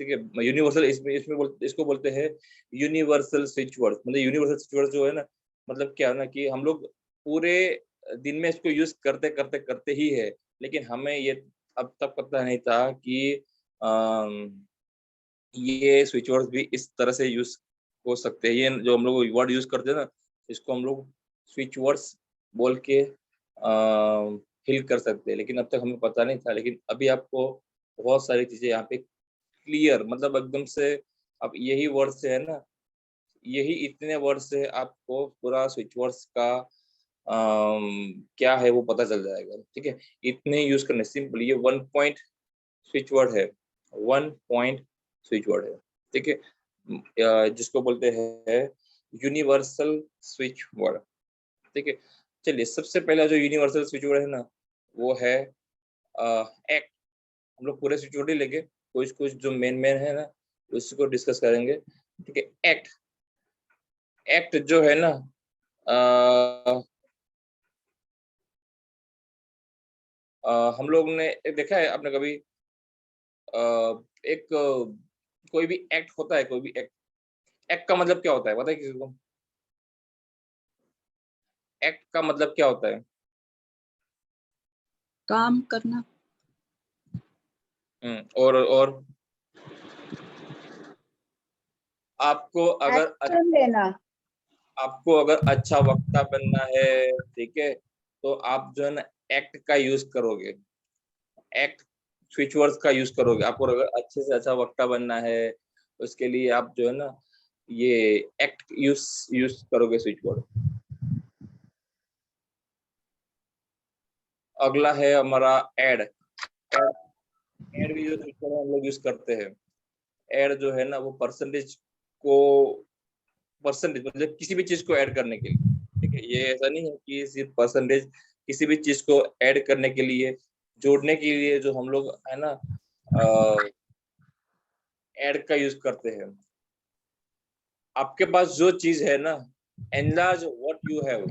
ठीक है। यूनिवर्सल इसको बोलते हैं यूनिवर्सल स्विच वर्ड। मतलब यूनिवर्सल स्विच वर्ड जो है ना, मतलब क्या है ना कि हम लोग पूरे दिन में इसको यूज करते ही है, लेकिन हमें ये अब तक पता नहीं था कि ये स्विच वर्ड भी इस तरह से यूज हो सकते हैं। ये जो हम लोग वर्ड यूज करते हैं ना, इसको हम लोग स्विच वर्ड्स बोल के हिल कर सकते हैं, लेकिन अब तक हमें पता नहीं था। लेकिन अभी आपको बहुत सारी चीजें यहाँ पे क्लियर, मतलब एकदम से, अब यही वर्ड से है ना, यही इतने वर्ड से आपको पूरा स्विच वर्ड्स का क्या है वो पता चल जाएगा। ठीक है, इतने यूज करने, सिंपल, ये 1 पॉइंट स्विच वर्ड है, 1 पॉइंट स्विच वर्ड है। ठीक है, जिसको बोलते हैं यूनिवर्सल स्विच वर्ड। ठीक है, चलिए सबसे पहला जो यूनिवर्सल स्विच वर्ड है ना, वो है एक्ट। हम लोग पूरे स्विच वर्ड ही लेंगे, कुछ कुछ जो मेन है ना उसको डिस्कस करेंगे। ठीक है, एक्ट। एक्ट जो है ना, हम लोग ने देखा है, आपने कभी एक कोई भी एक्ट होता है, कोई भी एक्ट, एक्ट का मतलब क्या होता है पता है किसी को? एक्ट का मतलब क्या होता है? काम करना। और आपको अगर एक्शन लेना। आपको अगर अच्छा वक्ता बनना है, ठीक है, तो आप जो है ना एक्ट का यूज करोगे, एक्ट स्विच वर्ड्स का यूज करोगे। आपको अगर अच्छे से अच्छा वक्ता बनना है, उसके लिए आप जो है ना ये एक्ट यूज करोगे, स्विच वर्ड। अगला है हमारा एड। एड भी जो स्विच वर्ड हम लोग यूज करते हैं। एड जो है ना वो को परसेंटेज, मतलब किसी भी चीज को ऐड करने के लिए। ठीक है, ये ऐसा नहीं है कि सिर्फ परसेंटेज, किसी भी चीज को ऐड करने के लिए, जोड़ने के लिए जो हम लोग है ना ऐड का यूज करते हैं। आपके पास जो चीज है ना, एनलार्ज व्हाट यू हैव,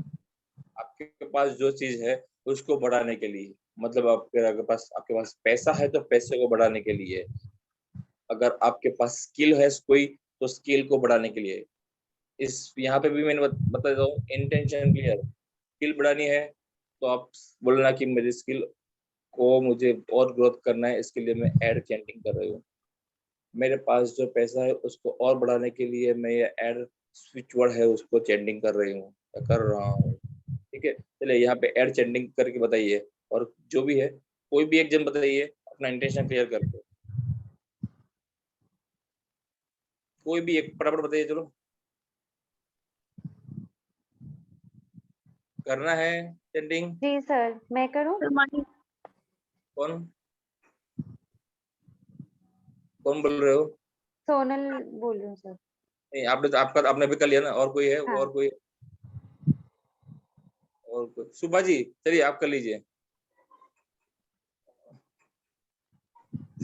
आपके पास जो चीज है उसको बढ़ाने के लिए। मतलब आपके पास पैसा है तो पैसे को बढ़ाने के लिए, अगर आपके पास स्किल है कोई तो स्किल को बढ़ाने के लिए। इस यहाँ पे भी मैंने बता देता हूँ, इंटेंशन क्लियर। स्किल बढ़ानी है तो आप बोलना कि मेरी स्किल को मुझे और ग्रोथ करना है, इसके लिए मैं एड चैंटिंग कर रही हूँ। मेरे पास जो पैसा है उसको और बढ़ाने के लिए मैं ये एड स्विच वर्ड है उसको चैंटिंग कर रही हूँ, कर रहा हूँ। ठीक है, चलिए यहाँ पे एड चैंटिंग करके बताइए, और जो भी है कोई भी एक जन बताइए अपना इंटेंशन क्लियर करके, कोई भी एक फटाफट बताइए। चलो, करना है चैंटिंग। जी सर, मैं करूं? कौन कौन बोल रहे हो? सोनल बोल रही हूँ सर। नहीं, आपने भी कर लिया ना, और कोई है? हाँ। और कोई? और कोई? सुभा जी, चलिए आप कर लीजिए।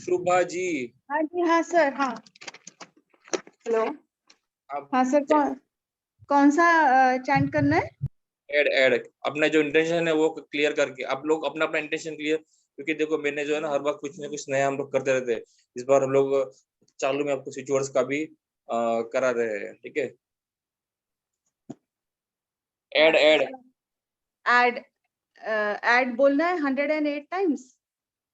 शुभा जी, हाँ जी, हाँ सर, हाँ। हेलो। आप हाँ सर, कौन सा चैंट करना है? ऐड अपना जो इंटेंशन है वो क्लियर करके, आप लोग अपना अपना इंटेंशन क्लियर, क्योंकि देखो मैंने जो है ना हर बार कुछ ना कुछ नया हम लोग करते रहते हैं। इस बार हम लोग चालू में आपको स्विच वर्ड्स का भी करा रहे हैं। ठीक है, ऐड ऐड एड एड बोलना है 108 टाइम्स।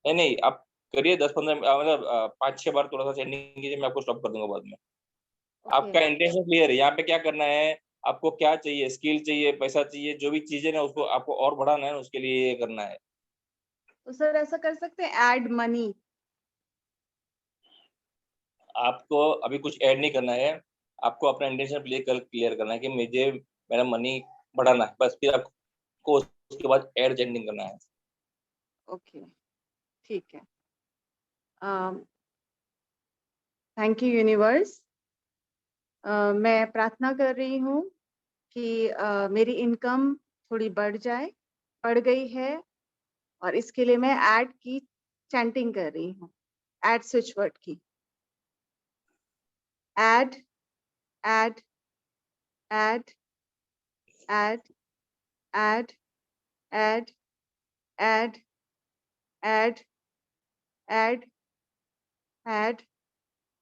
नहीं, आप करिए 10-15, मतलब 5-6 बार थोड़ा सा चेंजिंग कीजिए, मैं आपको स्टॉप कर दूंगा बाद में। ओके। आपका इंटेंशन क्लियर है, यहाँ पे क्या करना है, आपको क्या चाहिए, स्किल चाहिए, पैसा चाहिए, जो भी चीजें ना उसको आपको और बढ़ाना है, उसके लिए ये करना है। तो सर ऐसा कर सकते हैं, एड मनी। आपको अभी कुछ ऐड नहीं करना है, आपको अपना इंटेंशन क्लियर करना है कि मुझे मेरा मनी बढ़ाना है, बस। फिर आपको उसके बाद ऐड जेंडिंग करना है। ओके, ठीक है। Thank you universe. मैं प्रार्थना कर रही हूँ कि मेरी इनकम थोड़ी बढ़ जाए, बढ़ गई है, और इसके लिए मैं ऐड की चैंटिंग कर रही हूँ, ऐड स्विच वर्ड की। Add add add add add add add add add add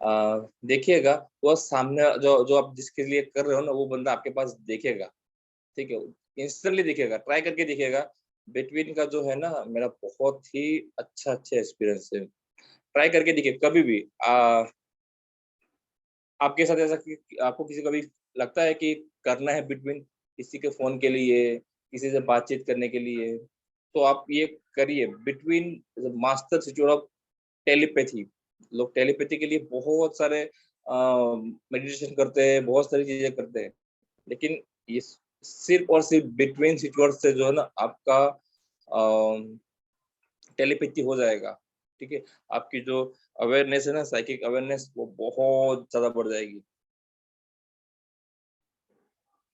देखिएगा वो सामने जो जो आप जिसके लिए कर रहे हो ना वो बंदा आपके पास देखेगा, ठीक है, इंस्टेंटली दिखेगा, ट्राई करके दिखेगा। बिटवीन का जो है ना मेरा बहुत ही अच्छा एक्सपीरियंस है, ट्राई करके देखिए कभी भी। आपके साथ ऐसा कि आपको किसी को भी लगता है कि करना है बिटवीन किसी के फ़ोन के लिए, किसी से बातचीत करने के लिए, तो आप ये करिए between master situation of telepathy. लोग टेलीपैथी के लिए बहुत सारे मेडिटेशन करते हैं, बहुत सारी चीज़ें करते हैं, लेकिन ये सिर्फ़ और सिर्फ़ बिटवीन सिचुएशन से जो है ना आपका अ, टेलीपैथी हो जाएगा, ठीक है? आपकी जो अवेयरनेस है ना, साइकिक अवेयरनेस वो बहुत ज़्यादा बढ़ जाएगी।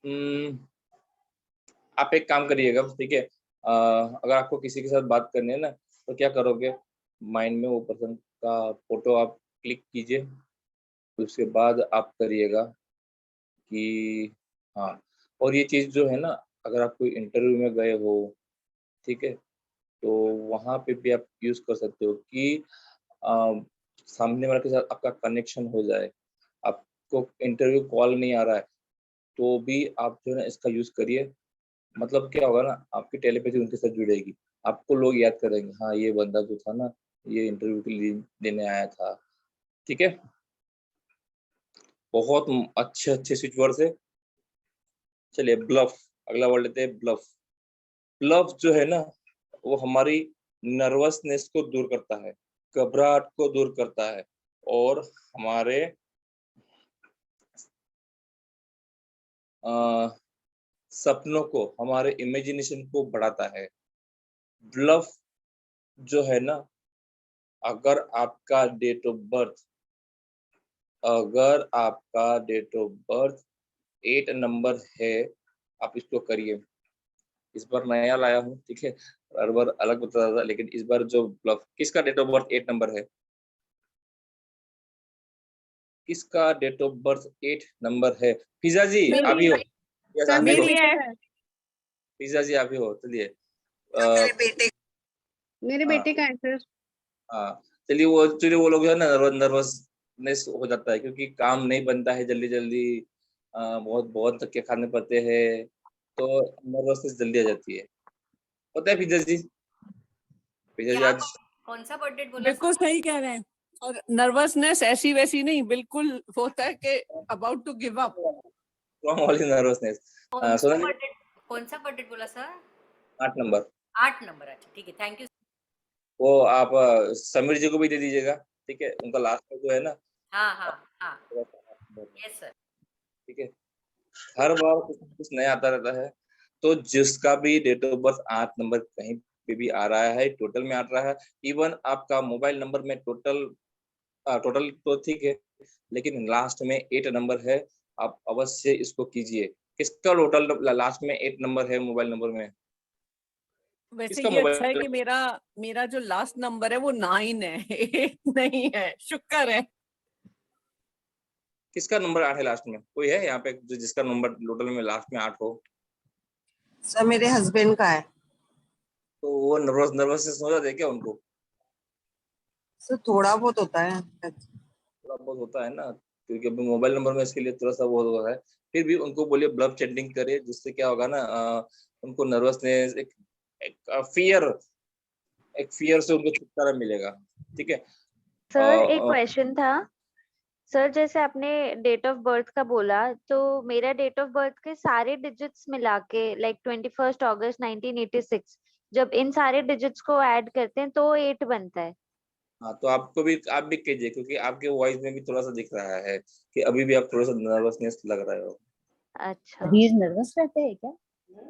उम, आप एक काम करिएगा, ठीक है? अगर आपको किसी के साथ बात करनी है ना, तो क्या करोगे? माइंड में वो पर्सन का फ़ोटो आप क्लिक कीजिए, उसके बाद आप करिएगा कि हाँ, और ये चीज़ जो है ना, अगर आप कोई इंटरव्यू में गए हो, ठीक है? तो वहाँ पे भी आप यूज़ कर सकते हो कि अ, सामने वाले के साथ आपका कनेक्शन हो जाए। आपको इंटरव्यू कॉल नहीं आ रहा है, तो भी आप जो है ना इसका यूज़ करिए। मतलब क्या होगा ना, आपकी टेलीपैथी उनके साथ जुड़ेगी। आपको लोग याद करेंगे, हाँ, ये बंदा जो था ना, ये इंटरव्यू के लिए देने आया था। ठीक है? बहुत अच्छे-अच्छे स्विच वर्ड्स है। चलिए ब्लफ, अगला वर्ड लेते हैं ब्लफ। ब्लफ जो है ना, वो हमारी नर्वसनेस को दूर करता है, घबराहट को दूर करता है और हमारे अ, सपनों को, हमारे इमेजिनेशन को बढ़ाता है। ब्लफ जो है ना, अगर आपका डेट ऑफ बर्थ अगर आपका डेट ऑफ बर्थ 8 नंबर है, आप इसको करिए। इस बार नया लाया हूँ, ठीक है? हर बार अलग बताता था, लेकिन इस बार जो ब्लफ किसका डेट ऑफ बर्थ 8 नंबर है? किसका डेट ऑफ बर्थ 8 नंबर है? फिज़ा जी, आप ही मेरी हो? यस, सर आप ही मेरे हो। बेटे का है। फिज़ा जी, आप ही हो। चलिए मेरे हाँ, बेटे का है सर। हाँ। चलिए वो एक्चुअली वो लोग जो है ना नर्वसनेस हो जाता है क्योंकि काम नहीं बनता है जल्दी-जल्दी बहुत बहुत धक्के खाने पड़ते हैं, तो नर्वसनेस जल्दी आ जाती है। पता है फिज़ा जी? फिज़ा जी क्या आज कौन सा बर्थडे बोला बिल्कुल सर? सही कह रहे हैं। और नर्वसनेस ऐसी वैसी नहीं, बिल्कुल होता है कि about to give up. Strong वाली नर्वसनेस। कौन सा सोनाली बर्थडे कौन सा बर्थडे बोला सर? 8 नंबर। 8 नंबर, अच्छा ठीक है, थैंक यू। वो आप समीर जी को भी दे दीजिएगा, ठीक है? उनका लास्ट में जो है ना हाँ, अ, हाँ, हाँ, थोड़ा-सा 8 नंबर में, यस सर। ठीक है? हर बार कुछ न कुछ नया आता रहता है, तो जिसका भी डेट ऑफ बर्थ 8 नंबर कहीं पे भी आ रहा है, टोटल में आ रहा है, इवन आपका मोबाइल नंबर में टोटल तो ठीक है, लेकिन लास्ट में 8 नंबर है, आप अवश्य इसको कीजिए। किसका टोटल लास्ट में 8 नंबर है मोबाइल नंबर में? वैसे किसका ये अच्छा है मोबाइल कि मेरा मेरा जो लास्ट नंबर है वो 9 है, 8 नहीं है, शुक्र है। किसका नंबर 8 है लास्ट में? कोई है यहाँ पे जो जिसका नंबर टोटल में लास्ट में 8 हो? सर मेरे हस्बैंड का है। तो वो नर्वसनेस हो जाता है क्या उनको? सर थोड़ा बहुत होता है। थोड़ा बहुत होता है ना, क्योंकि अभी मोबाइल नंबर में इसके लिए थोड़ा-सा बहुत होता है। फिर भी उनको बोलिए ब्लफ चैटिंग करे, जिससे क्या होगा ना उनको नर्वसनेस एक एक फ़ियर से उनको छुटकारा मिलेगा। ठीक है? सर एक अ, क्वेश्चन था। सर जैसे आपने डेट ऑफ बर्थ का बोला, तो मेरा डेट ऑफ बर्थ के सारे डिजिट्स मिला के लाइक 21 अगस्त 1986, जब इन सारे डिजिट्स को ऐड करते हैं तो 8 बनता है। हाँ, तो आप भी कीजिए क्योंकि आपके वॉइस में भी थोड़ा-सा दिख रहा है कि अभी भी आप थोड़ा-सा नर्वसनेस लग रहे हो। अच्छा, अभी नर्वस रहता है क्या?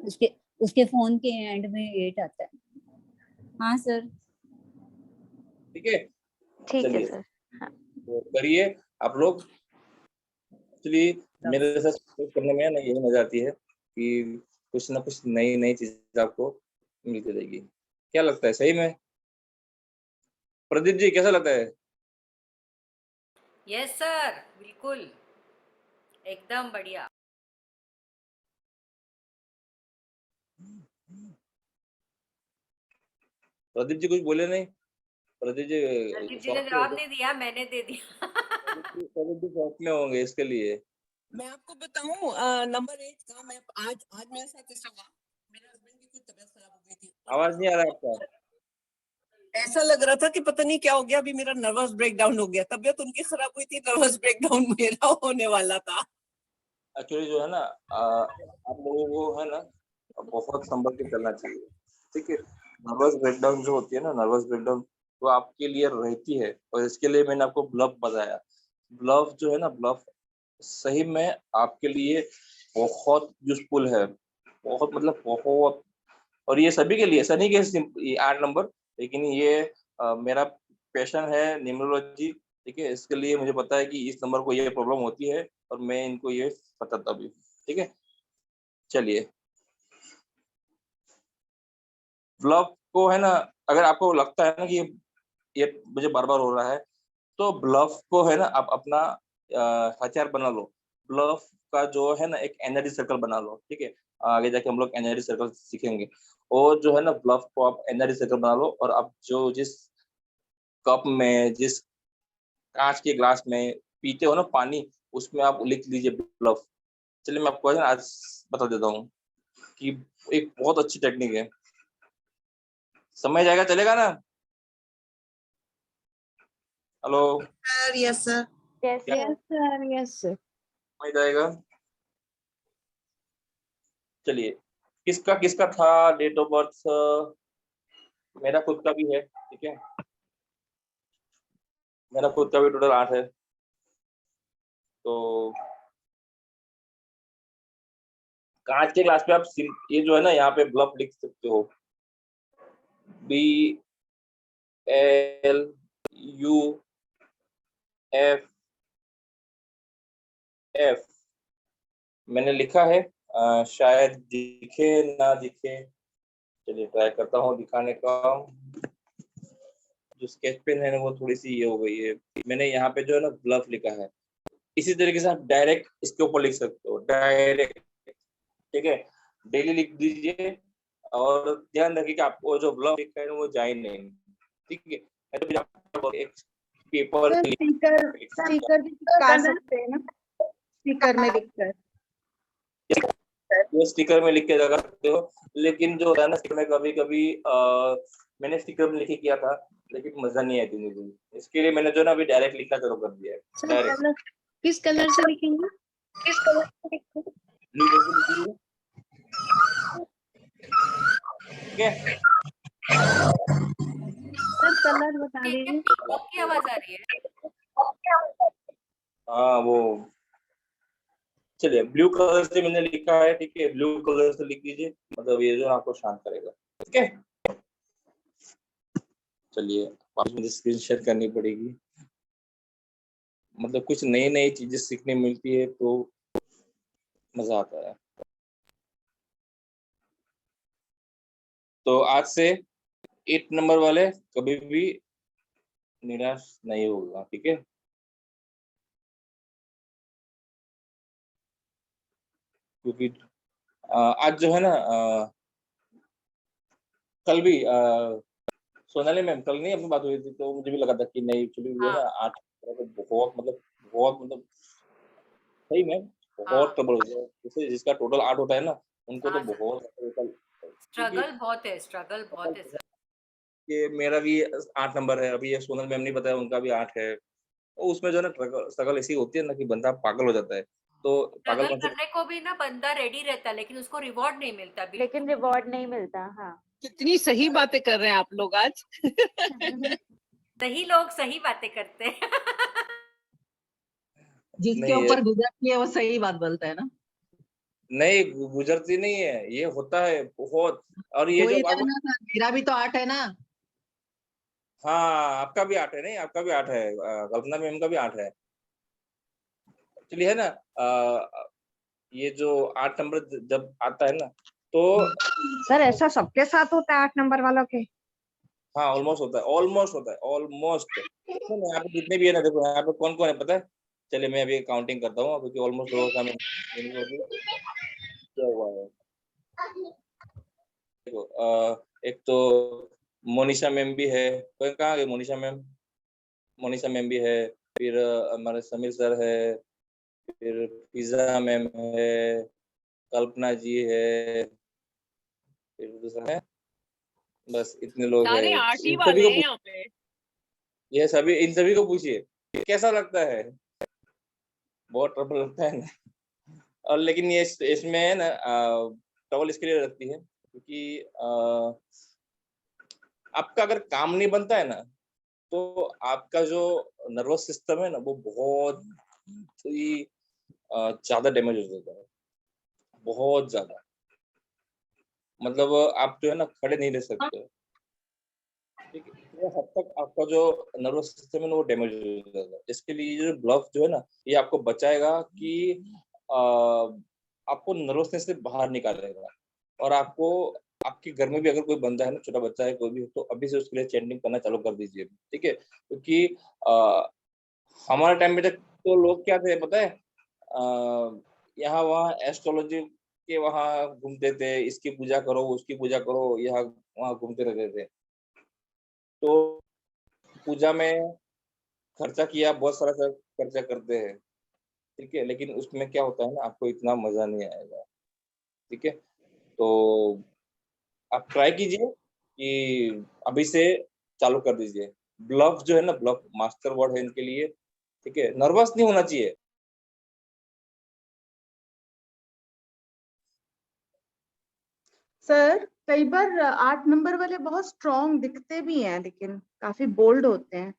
उसके उसके फोन के एंड में 8 आता है। हाँ सर। ठीक है? ठीक है चलिए, सर। हाँ, तो करिए आप लोग। एक्चुअली मेरे साथ स्पोर्ट करने में ना यही मजा आती है कि कुछ ना कुछ नई-नई चीज़ें आपको मिलती रहेगी। क्या लगता है सही में? प्रदीप जी कैसा लगता है? यस सर, बिल्कुल, एकदम बढ़िया। प्रदीप जी कुछ बोले नहीं? प्रदीप जी प्रदीप जी ने सॉफ्ट हो जवाब गए? नहीं दिया, मैंने दे दिया। में होंगे इसके लिए। मैं आपको बताऊं नंबर 8 का मैं आज मेरे साथ ऐसा हुआ, मेरे हस्बैंड की कुछ तबीयत खराब हो गई थी और आवाज नहीं आ रहा है आपका। ऐसा लग रहा था कि पता नहीं क्या हो गया, अभी मेरा नर्वस ब्रेकडाउन हो गया। तबीयत उनकी खराब हुई थी, नर्वस ब्रेकडाउन मेरा होने वाला था। एक्चुअली जो है ना आप लोगों को है ना बहुत संभल के चलना चाहिए, ठीक है। नर्वस ब्रेकडाउन जो होती है ना, नर्वस ब्रेकडाउन वो आपके लिए रहती है, और इसके लिए मैंने आपको ब्लफ बताया। ब्लफ जो है ना, ब्लफ सही में आपके लिए बहुत यूजफुल है, बहुत मतलब बहुत। और ये सभी के लिए, ऐसा नहीं कि ये 8 नंबर, लेकिन ये मेरा पैशन है न्यूमरोलॉजी, ठीक है। इसके लिए मुझे पता है कि इस नंबर को ये प्रॉब्लम होती है और मैं इनको ये बताता भी, ठीक है। चलिए, ब्लफ को है ना, अगर आपको लगता है ना कि ये मुझे बार बार हो रहा है, तो ब्लफ को है ना आप अपना हथियार बना लो। ब्लफ का जो है ना एक एनर्जी सर्कल बना लो, ठीक है। आगे जाके हम लोग एनर्जी सर्कल सीखेंगे। और जो है ना ब्लफ को आप एनर्जी सर्कल बना लो, और आप जो जिस कप में, जिस कांच के ग्लास में पीते हो ना पानी, उसमें आप लिख लीजिए ब्लफ। चलिए मैं आपको है ना आज बता देता हूँ कि एक बहुत अच्छी टेक्निक है। समझ जाएगा, चलेगा ना? Hello, sir yes sir. Yes, क्या sir. Yes, sir. Yes, sir. समझ जाएगा? चलिए, किसका किसका था डेट ऑफ बर्थ? मेरा खुद का भी है, ठीक है। मेरा खुद का भी टोटल 8 है। तो कांच के ग्लास पे आप ये जो है ना यहाँ पे ब्लफ लिख सकते हो, BLUF। मैंने लिखा है, शायद दिखे ना दिखे। चलिए ट्राई करता हूँ दिखाने का। जो स्केच पेन है ना वो थोड़ी सी ये हो गई है। मैंने यहाँ पे जो है ना ब्लफ लिखा है। इसी तरीके से आप डायरेक्ट इसके ऊपर लिख सकते हो, डायरेक्ट, ठीक है। डेली लिख दीजिए, और ध्यान रखिए कि आपको जो ब्लफ लिखा है वो जाए नहीं, ठीक है। नहीं तो फिर आप एक पेपर सर स्टिकर भी चिपका सकते हैं ना, स्टिकर में लिखकर। ये स्टिकर में लिख के लगा सकते हो, लेकिन जो है ना स्टिकर में कभी कभी मैंने स्टिकर में लिखे किया था, लेकिन मजा नहीं आई थी मुझे। इसके लिए मैंने जो ना अभी डायरेक्ट लिखना शुरू कर दिया है, सर डायरेक्ट। कलर किस कलर से लिखेंगे? ब्लू कलर से लिखिए, ठीक है। सर कलर बता ठीक है, दीजिए। पीकॉक की आवाज आ रही है। हाँ वो, चलिए ब्लू कलर से मैंने लिखा है, ठीक है। ब्लू कलर से लिख लीजिए, मतलब ये जो आपको शांत करेगा, ठीक है। चलिए, अब मुझे स्क्रीन शेयर करनी पड़ेगी, मतलब कुछ नई नई चीजें सीखने मिलती है तो मजा आता है। तो आज से 8 नंबर वाले कभी भी निराश नहीं होगा, ठीक है। क्योंकि आज जो है ना कल भी सोनाली मैम, कल नहीं अपनी बात हुई थी, तो मुझे भी लगा था कि नहीं एक्चुअली जो है हाँ ना 8 तो बहुत मतलब सही में बहुत हाँ ट्रबल हो गया। जैसे जिसका टोटल 8 होता है ना, उनको तो हाँ सर, बहुत क्योंकि स्ट्रगल बहुत है सर। ये मेरा भी 8 नंबर है। अभी ये सोनल मैम ने बताया उनका भी 8 है। तो उसमें जो है ना स्ट्रगल ऐसी होती है ना कि बंदा पागल हो जाता है। तो स्ट्रगल पागलपन से करने को भी ना बंदा रेडी रहता है, लेकिन उसको रिवॉर्ड नहीं मिलता लेकिन बिल्कुल। रिवॉर्ड नहीं मिलता। हाँ। कितनी सही बातें कर रहे हैं आप लोग आज। सही लोग सही बातें करते हैं। जिसके नहीं ऊपर गुजरती है वो सही बात बोलता है ना। नहीं गुजरती नहीं है, ये होता है बहुत। और ये जो कोई रहना था, मेरा भी तो 8 है ना। हाँ, आपका भी 8 है, नहीं आपका भी 8 है, कल्पना मैम का भी 8 है। एक्चुअली है ना ये जो 8 नंबर जब आता है ना, तो सर ऐसा सबके साथ होता है 8 नंबर वालों के? हाँ ऑलमोस्ट होता है, ऑलमोस्ट होता है, ऑलमोस्ट। यहाँ पे जितने भी है ना, देखो यहाँ पे कौन कौन है पता है? चलिए मैं अभी काउंटिंग करता हूँ, क्योंकि ऑलमोस्ट लोगों का क्या हुआ है। देखो एक तो मोनिशा मैम भी है, कोई कहाँ गई मोनिशा मैम? मोनिशा मैम भी है, फिर हमारे समीर सर है, फिर फिजा मैम है, कल्पना जी है, फिर दूसरा है, बस इतने लोग सारे हैं। 8 ही इन सभी वाले को हैं यहाँ पे। ये सभी इन सभी को पूछिए कैसा लगता है, बहुत ट्रबल लगता है ना। और लेकिन ये इसमें है ना ट्रबल इसके लिए लगती है क्योंकि आपका अगर काम नहीं बनता है ना तो आपका जो नर्वस सिस्टम है ना वो बहुत ही ज्यादा डैमेज हो जाता है, बहुत ज्यादा। मतलब आप जो है ना खड़े नहीं रह सकते, ठीक है। वो हद तक आपका जो नर्वस सिस्टम है ना वो डैमेज हो जाता है। इसके लिए जो ब्लफ जो है ना ये आपको बचाएगा कि आ, आपको नर्वसनेस से बाहर निकालेगा। और आपको आपके घर में भी अगर कोई बंदा है ना, छोटा बच्चा है कोई भी, तो अभी से उसके लिए चैंटिंग करना चालू कर दीजिए, ठीक है। क्योंकि हमारे टाइम में तक तो लोग क्या थे पता है, यहाँ वहाँ एस्ट्रोलॉजी के वहाँ घूमते थे, इसकी पूजा करो उसकी पूजा करो, यहाँ वहाँ घूमते रहते थे। तो पूजा में खर्चा किया, बहुत सारा खर्चा करते हैं, ठीक है, लेकिन उसमें क्या होता है ना आपको इतना मजा नहीं आएगा, ठीक है। तो आप ट्राई कीजिए कि अभी से चालू कर दीजिए। ब्लफ जो है ना, ब्लफ मास्टर वर्ड है इनके लिए, ठीक है। नर्वस नहीं होना चाहिए। सर कई बार 8 नंबर वाले बहुत स्ट्रॉन्ग दिखते भी हैं लेकिन काफी बोल्ड होते हैं।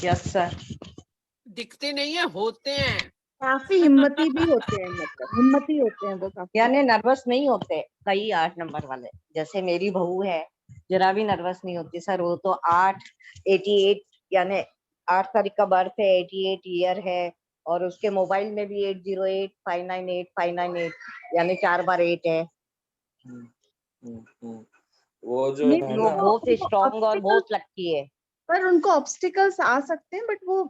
Yes sir. दिखते नहीं है, होते हैं। काफी हिम्मती भी होते हैं, मतलब हिम्मती होते हैं वो काफी। यानी नर्वस नहीं होते कई 8 नंबर वाले, जैसे मेरी बहू है जरा भी नर्वस नहीं होती सर। वो तो 88 यानी 8 तारीख का बर्थ है, 88 ईयर है, और उसके मोबाइल में भी 808598 यानी 4 बार 8 है। वो जो नहीं, है वो ना, बहुत उनको स्ट्रॉन्ग और obstacles- बहुत लकी है। पर उनको ऑब्स्टिकल्स आ सकते हैं, बट वो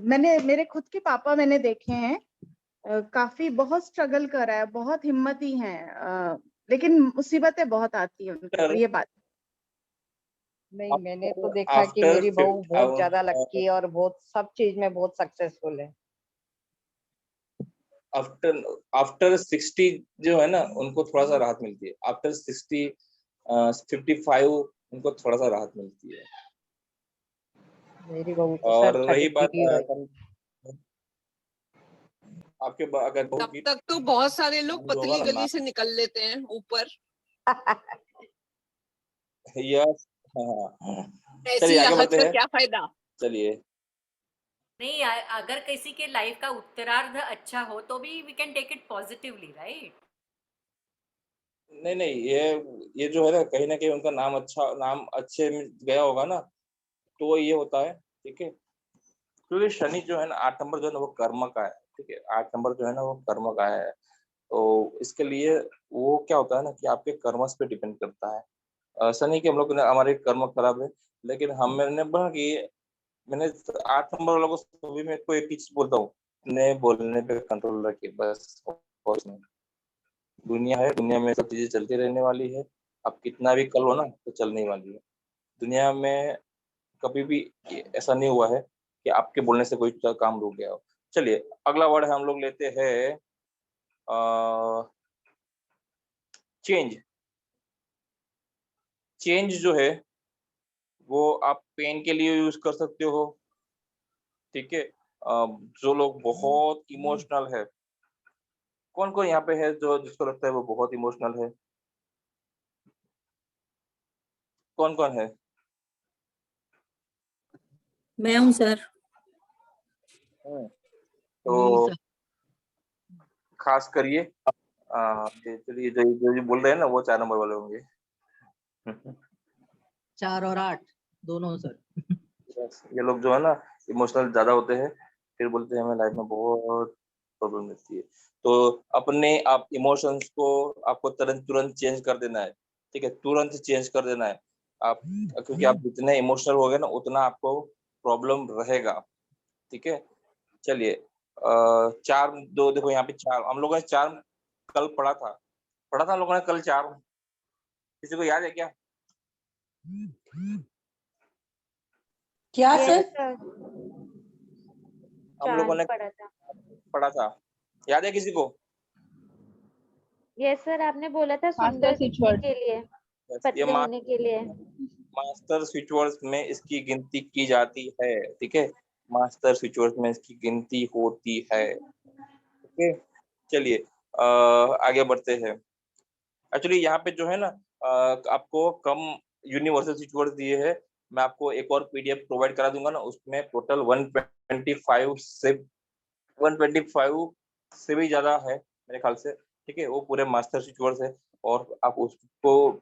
मैंने मेरे खुद के पापा मैंने देखे हैं, काफी बहुत स्ट्रगल कर रहा है, बहुत हिम्मती हैं, लेकिन मुसीबतें बहुत आती है उनके ऊपर, ये बात। नहीं, मैंने तो देखा कि आफ्टर मेरी बहू बहुत ज्यादा लकी है और बहुत सब चीज में बहुत सक्सेसफुल है। आफ्टर आफ्टर 60 जो है ना उनको थोड़ा सा राहत मिलती है। आफ्टर 60 55 उनको थोड़ा सा राहत मिलती है। मेरी बहू तो और सर रही बात 33 है। आपके अगर बहू तब की तक तो बहुत सारे लोग जो होगा पतली ना गली से निकल लेते हैं ऊपर। यस, हाँ। ऐसी चलिए आगे याहत बढ़ते का हैं। क्या फायदा। चलिए, नहीं, अगर किसी के लाइफ का उत्तरार्ध अच्छा हो तो भी we can take it positively, right. नहीं नहीं, ये जो है ना कहीं ना कहीं उनका नाम अच्छे में गया होगा ना, तो ये होता है, ठीक है। क्योंकि शनि जो है ना 8 नंबर जो है ना वो कर्म का है, ठीक है। 8 नंबर जो है ना वो कर्म का है, तो इसके लिए वो क्या होता है ना कि आपके कर्मस पे डिपेंड करता है। ऐसा नहीं कि हम लोग ने हमारे कर्म खराब है, लेकिन हम मैंने बोला कि मैंने 8 नंबर वालों को सभी में को एक ही चीज बोलता हूँ, अपने बोलने पे कंट्रोल रखिए बस। और कुछ नहीं। दुनिया है, दुनिया में सब चीजें चलती रहने वाली है। आप कितना भी कल हो ना तो चलने वाली है दुनिया में। कभी भी ऐसा नहीं हुआ है कि आपके बोलने से कोई काम रुक गया हो। चलिए अगला वर्ड है, हम लोग लेते हैं चेंज। चेंज जो है वो आप पेन के लिए यूज कर सकते हो, ठीक है। जो लोग बहुत इमोशनल है, कौन कौन यहाँ पे है जो जिसको लगता है वो बहुत इमोशनल है, कौन कौन है? मैं हूँ सर। तो खास करिए चलिए जो बोल रहे हैं ना वो 4 नंबर वाले होंगे। 4 और 8 दोनों सर। ये लोग जो है ना इमोशनल ज्यादा होते हैं, फिर बोलते हैं हमें लाइफ में बहुत प्रॉब्लम रहती है। तो अपने आप इमोशंस को आपको तुरंत तुरंत चेंज कर देना है, ठीक है। तुरंत चेंज कर देना है आप, क्योंकि आप जितने इमोशनल हो गए ना उतना आपको प्रॉब्लम रहेगा, ठीक है। चलिए 4 दो देखो यहाँ पे 4 हम लोगों ने 4 कल पढ़ा था हम लोगों ने कल 4। किसी को याद है क्या? क्या Yes, सर? sir. हम लोगों ने पढ़ा था। पढ़ा था, याद है किसी को? यस सर, आपने बोला था Master सुंदर switch दिखने word. के लिए, ये पतले होने के लिए। मास्टर स्विच वर्ड्स में इसकी गिनती की जाती है, ठीक है, मास्टर स्विच वर्ड्स में इसकी गिनती होती है, ओके। चलिए आगे बढ़ते हैं। एक्चुअली यहाँ पे जो है ना आपको कम यूनिवर्सल स्विच वर्ड्स दिए हैं, मैं आपको एक और पीडीएफ प्रोवाइड करा दूंगा ना, उसमें टोटल 125 से भी ज्यादा है मेरे ख्याल से, ठीक है, वो पूरे मास्टर स्विच वर्ड्स है, और आप उसको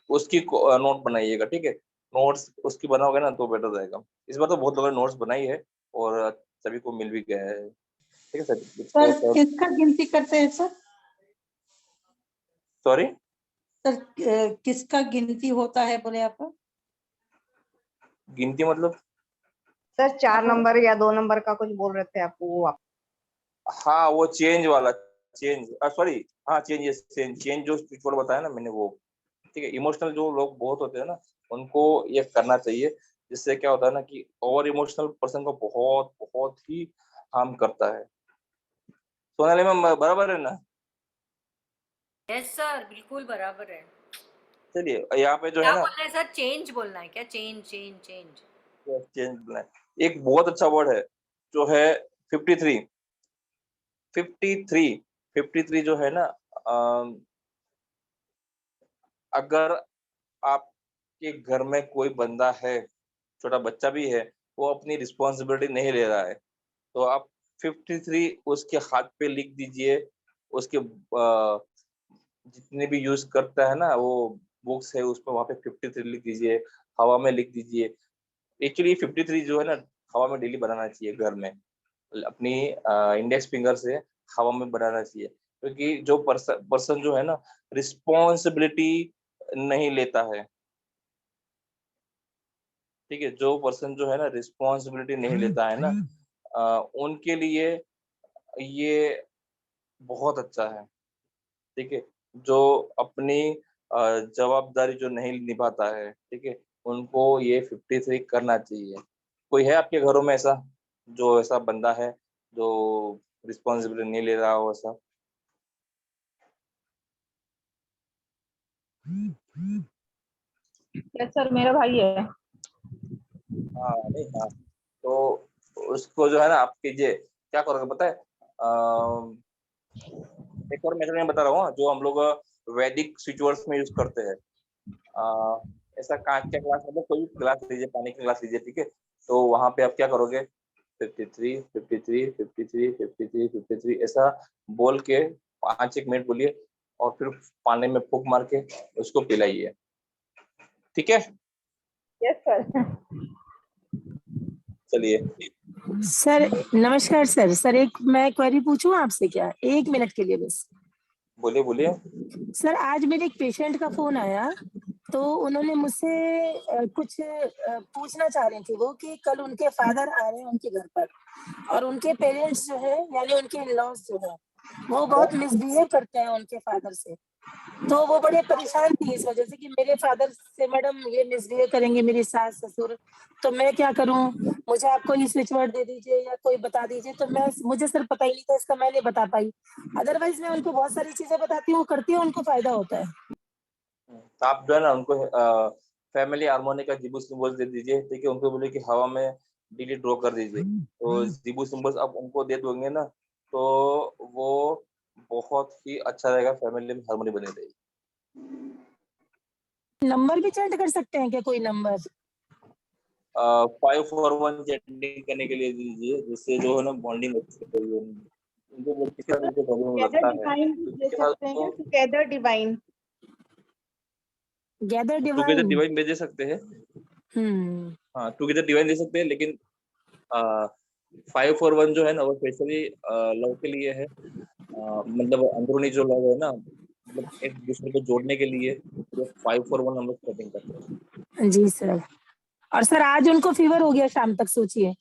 उसकी नोट बनाइएगा, ठीक है, नोट्स उसकी बनाओगे ना तो बेटर रहेगा। इस बार तो बहुत लोगों ने नोट्स बनाई है और सभी को मिल भी गया है, ठीक है सर। सर किसका गिनती करते हैं सर? सॉरी सर किसका गिनती होता है बोले आप? गिनती मतलब? सर 4 नंबर या 2 नंबर का कुछ बोल रहे थे आपको, वो आप हाँ वो चेंज वाला, चेंज सॉरी, हाँ चेंज जो स्विच वर्ड बताया ना मैंने वो, ठीक है। इमोशनल जो लोग बहुत होते हैं ना, उनको ये करना चाहिए, जिससे क्या होता है ना कि ओवर इमोशनल पर्सन को बहुत बहुत ही हार्म करता है। सोनाली मैम बराबर है ना? यस सर, बिल्कुल बराबर है। चलिए यहाँ पे जो है क्या ना बोलना है सर? चेंज बोलना है क्या? Change change change. चेंज बोलना है। एक बहुत अच्छा वर्ड है जो है 53 53 53 जो है ना, अगर आपके घर में कोई बंदा है, छोटा बच्चा भी है, वो अपनी रिस्पॉन्सिबिलिटी नहीं ले रहा है, तो आप 53 उसके हाथ पे लिख दीजिए, उसके जितने भी यूज करता है ना वो बुक्स है उसमें वहां पे 53 लिख दीजिए, हवा में लिख दीजिए। एक्चुअली 53 जो है ना हवा में डेली बनाना चाहिए घर में, अपनी इंडेक्स फिंगर से हवा में बनाना चाहिए, क्योंकि जो पर्सन जो है ना रिस्पॉन्सिबिलिटी नहीं लेता है, ठीक है, जो पर्सन जो है ना रिस्पॉन्सिबिलिटी नहीं लेता है ना, उनके लिए ये बहुत अच्छा है, ठीक है। जो अपनी जवाबदारी जो नहीं निभाता है, ठीक है, उनको ये 53 करना चाहिए। कोई है आपके घरों में ऐसा, जो ऐसा बंदा है जो रिस्पॉन्सिबिलिटी नहीं ले रहा हो ऐसा? यस सर, मेरा भाई है। हाँ नहीं, हाँ तो उसको जो है ना आप कीजिए, क्या करोगे पता है, एक और मेथड मैं बता रहा हूँ जो हम लोग वैदिक स्विच वर्ड्स में यूज करते हैं। ऐसा कांच का ग्लास, मतलब कोई ग्लास लीजिए, पानी का ग्लास लीजिए, ठीक है, तो वहां पे आप क्या करोगे, 53 53 53 53 53 ऐसा बोल के 5 1 मिनट बोलिए, और फिर पानी में फूंक मार के उसको पिलाइए, ठीक है। Yes sir. चलिए सर नमस्कार सर। सर एक मैं क्वेरी पूछूं आपसे क्या, 1 मिनट के लिए बस? बोलिए बोलिए। सर आज मेरे एक पेशेंट का फोन आया, तो उन्होंने मुझसे कुछ पूछना चाह रहे थे वो कि कल उनके फादर आ रहे हैं उनके घर पर, और उनके पेरेंट्स जो है यानी उनके इन-लॉज जो है वो बहुत मिसबिहेव करते हैं उनके फादर से, तो वो बड़े परेशान थी इस वजह से कि मेरे फादर से मैडम ये मिसबिहेव करेंगे मेरी सास ससुर, तो मैं क्या करूं, मुझे आप कोई स्विच वर्ड दे दीजिए या कोई बता दीजिए। तो मुझे सर पता ही नहीं था इसका, मैं नहीं बता पाई, अदरवाइज मैं उनको बहुत सारी चीजें बताती हूँ, करती हूँ, उनको फायदा होता है। तो आप जो है ना उनको फैमिली हार्मोनी का जिबू सिंबल्स दे दीजिए, ठीक है, उनको बोलिए कि हवा में डिलीट ड्रॉ कर दीजिए, तो जिबू सिंबल्स आप उनको दे दोगे ना, तो वो बहुत ही अच्छा रहेगा, फैमिली में हार्मनी बनी रहेगी। नंबर भी चेंज कर सकते हैं क्या, कोई नंबर? 541 चेंजिंग करने के लिए दीजिए, जिससे जो है ना बॉन्डिंग अच्छी होगी उनको, वो किसी तरह से प्रॉब्लम टुगेदर लगता है डिवाइन भी दे उसके साथ सकते हैं तो क्या? Together divine. Gather together divine. Divine भेज सकते हैं, हाँ टुगेदर डिवाइन दे सकते हैं, लेकिन 541 जो है ना वो स्पेशली लव के लिए है, मतलब अंदरूनी जो लव है ना, मतलब एक दूसरे को जोड़ने के लिए, तो 541 हम लोग सेटिंग करते हैं। जी सर। और सर आज उनको फीवर हो गया शाम तक, सोचिए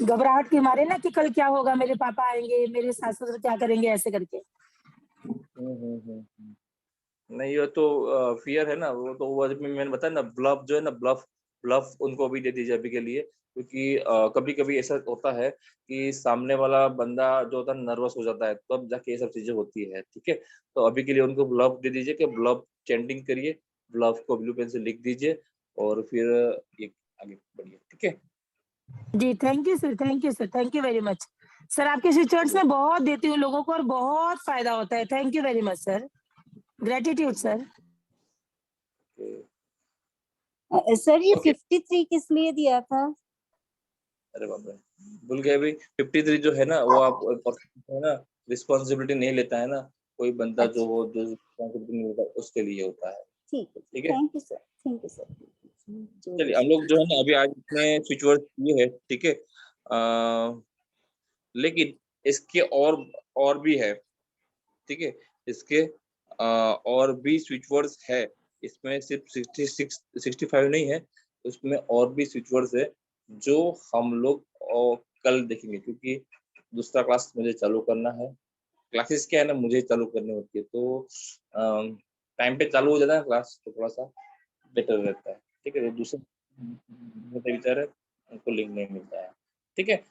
घबराहट के मारे ना कि कल क्या होगा, मेरे पापा आएंगे, मेरे सास ससुर क्या करेंगे, ऐसे करके। नहीं ये तो फियर है ना, वो तो वो मैंने बताया ना, ब्लफ जो है ना, ब्लफ ब्लफ उनको भी दे दीजिए अभी के लिए, क्योंकि कभी कभी ऐसा होता है कि सामने वाला बंदा जो होता है नर्वस हो जाता है, तब जाके ये सब चीजें होती है। ठीक है, तो अभी के लिए उनको ब्लफ दे दीजिए कि ब्लफ चैंटिंग करिए, ब्लफ को ब्लू पेन से लिख दीजिए और फिर ये आगे बढ़िए। ठीक है, जी, thank you sir, thank you sir, thank you very much sir. आपके स्विचवर्ड्स में बहुत देती हूँ लोगों को और बहुत फायदा होता है। Thank you very much sir, gratitude sir. Sir ये Okay. 53 किस लिए दिया था? अरे बाप रे, भूल गए अभी। 53 जो है ना, वो आप है ना, रिस्पॉन्सिबिलिटी नहीं लेता है ना कोई बंदा, अच्छा। जो वो जो रिस्पॉन्सिबिलिटी नहीं लेता, उसके लिए होता है। ठीक है, ठीक है, thank you sir, thank you sir. चलिए हम लोग जो है ना अभी आज इतने स्विच वर्ड किए हैं। ठीक है, लेकिन इसके और भी है। ठीक है, इसके और भी स्विच वर्ड्स है। इसमें सिर्फ 65 नहीं है, उसमें और भी स्विच वर्ड्स है जो हम लोग कल देखेंगे, क्योंकि दूसरा क्लास मुझे चालू करना है। क्लासेस क्या है ना, मुझे चालू करनी होती है, तो टाइम पे चालू हो जाता है क्लास तो थोड़ा सा बेटर रहता है। ठीक है, तो दूसरे विचार है उनको लिंक नहीं मिलता है। ठीक है,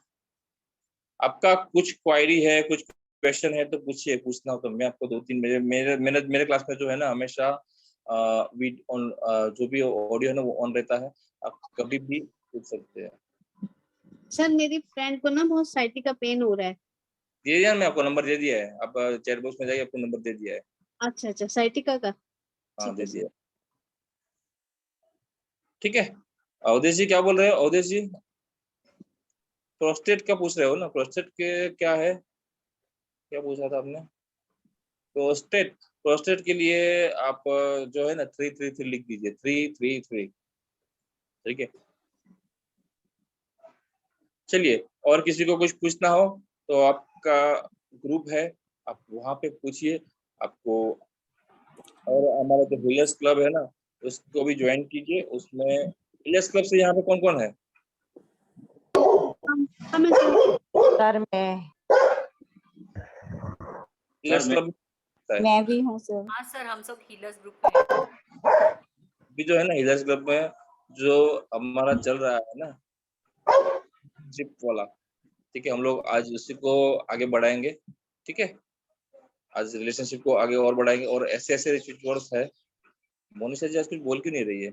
आपका कुछ क्वायरी है, कुछ क्वेश्चन है तो पूछिए, पूछना हो तो मैं आपको 2-3 मेरे क्लास में जो है ना हमेशा जो भी ऑडियो है ना वो ऑन रहता है, आप कभी भी पूछ सकते हैं। सर मेरी फ्रेंड को ना बहुत साइटी का पेन हो रहा है। दे दिया मैं आपको, नंबर दे दिया है, आप चैट बॉक्स में जाइए, आपको नंबर दे दिया है। अच्छा अच्छा, साइटिका का। हाँ ठीक दे है दिया। सर। ठीक है, अवधेश जी क्या बोल रहे हो? अवधेश जी प्रोस्टेट का पूछ रहे हो ना, प्रोस्टेट के क्या है, क्या पूछा था आपने? प्रोस्टेट, प्रोस्टेट के लिए आप जो है ना 333 लिख दीजिए, 333। ठीक है, चलिए, और किसी को कुछ पूछना हो तो आपका ग्रुप है, आप वहां पे पूछिए आपको। और हमारा जो हीलर्स क्लब है ना, उसको भी ज्वाइन कीजिए। उसमें हीलर्स क्लब से यहाँ पे कौन कौन है? सर मैं हीलर्स क्लब मैं भी हूँ सर। हाँ सर, हम सब हीलर्स ग्रुप में हैं। भी जो है ना हीलर्स क्लब में जो हमारा चल रहा है ना ट्रिप वाला, ठीक है, हम लोग आज उसी को आगे बढ़ाएंगे। ठीक है, आज रिलेशनशिप को आगे और बढ़ाएंगे, और ऐसे ऐसे स्विच वर्ड्स है। मोनिशा जी आज कुछ बोल क्यों नहीं रही है,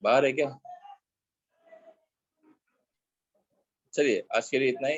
बाहर है क्या? चलिए आज के लिए इतना ही।